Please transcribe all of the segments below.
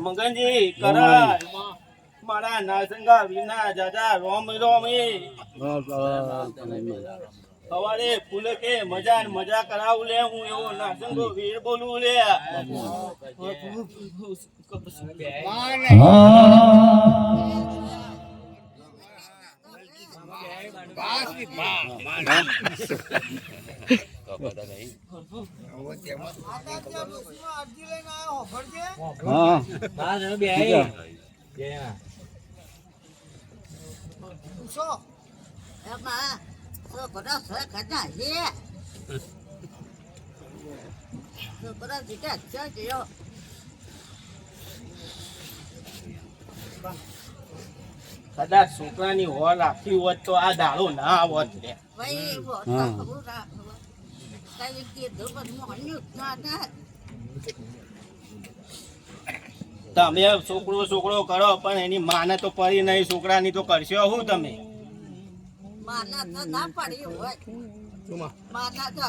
મગનજી કરણ મારા નારસંગા વિના દાદા રોમ રોમી સવારે ફૂલે કે મજા ને મજા કરાવું લે હું એવો નારસંગો વીર બોલું લે કદાચ છોકરાની હોલ આખી હોત તો આ દાડો ના આવત લે તમે છોકરો કરો પણ એની માને તો પડી નહીં છોકરાની તો કરશો હું તમે માના તો ના પડી હોય માના તો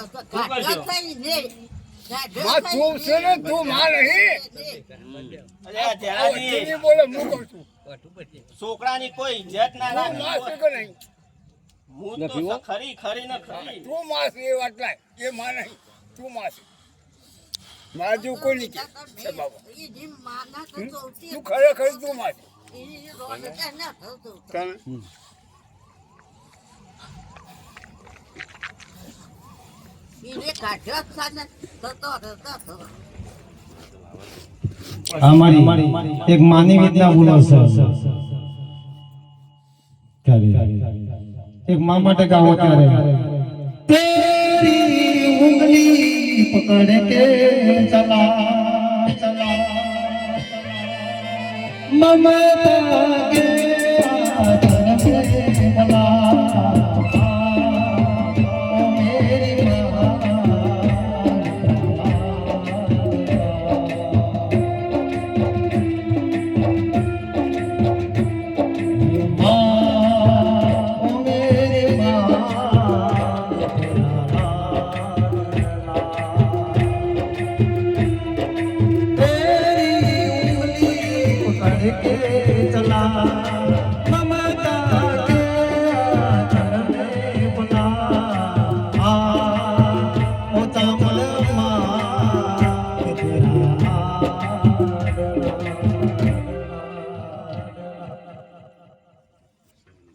થઈ ને છોકરાની કોઈ ઇજ્જત ના રાખે હું તો ખરી ખરી ને ખરી તું માસ એ વાટલા એ માં નહીં તું માસ માજુ કોઈ નહીં કે બાબા તું ખરેખર તું માસ એક માની વેદના બોલો એક મા માટે ગાવો ત્યારે તેરી ઉંગલી પકડ કે ચલા ચલા મમતા કે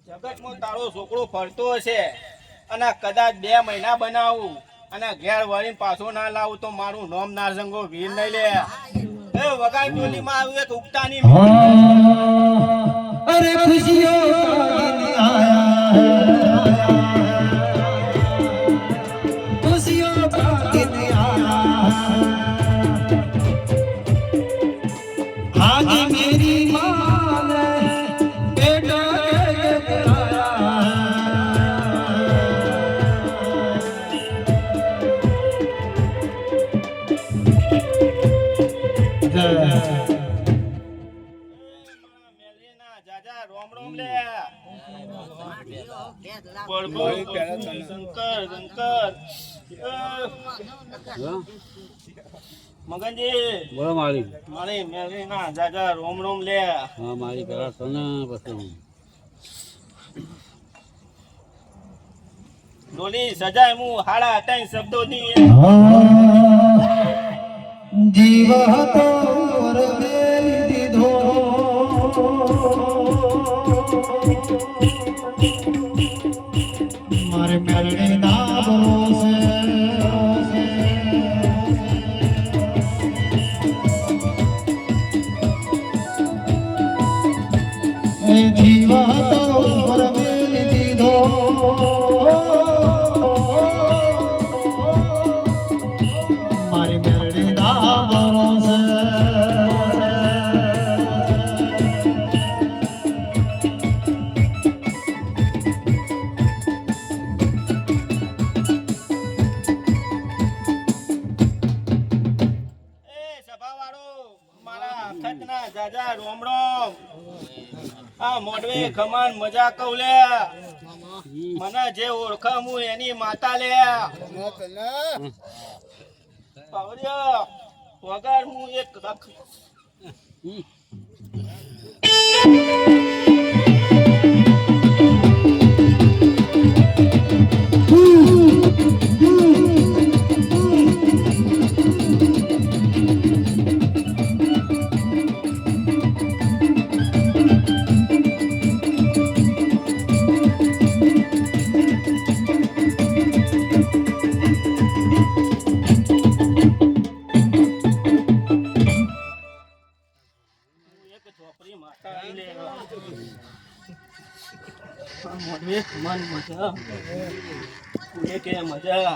જગતમાં તારો છોકરો ફરતો હશે અને કદાચ 2 મહિના બનાવું અને ઘેર વળીને પાછો ના લાવું તો મારું નામ નારસંગો વીર નહીં લે એ વગાઈ ટોલીમાં આવ્યું એક ઉગતાની અરે ખુશીઓ મગનજી બોલો મારી મારી મેલી ના જાજા રોમ રોમ લે હા મારી પેલા સોના પછી ડોલી સજાય હું હાડા 3 શબ્દો ની જીવ હતો વરવેલી દીધો મારે મેળણી ના ભરોસે જીવ હતો વરવેલી દીધો મારી મેળણી ના ભરોસે જાજા રોમ રોમ આ મોડવે ખમાન મજા કઉલે મને જે ઓળખા હું એની માતા લે પાવડિયા વગર હું એક એક ઝોપડી માતા આઈ લે મોડવે મન મજા કે મજા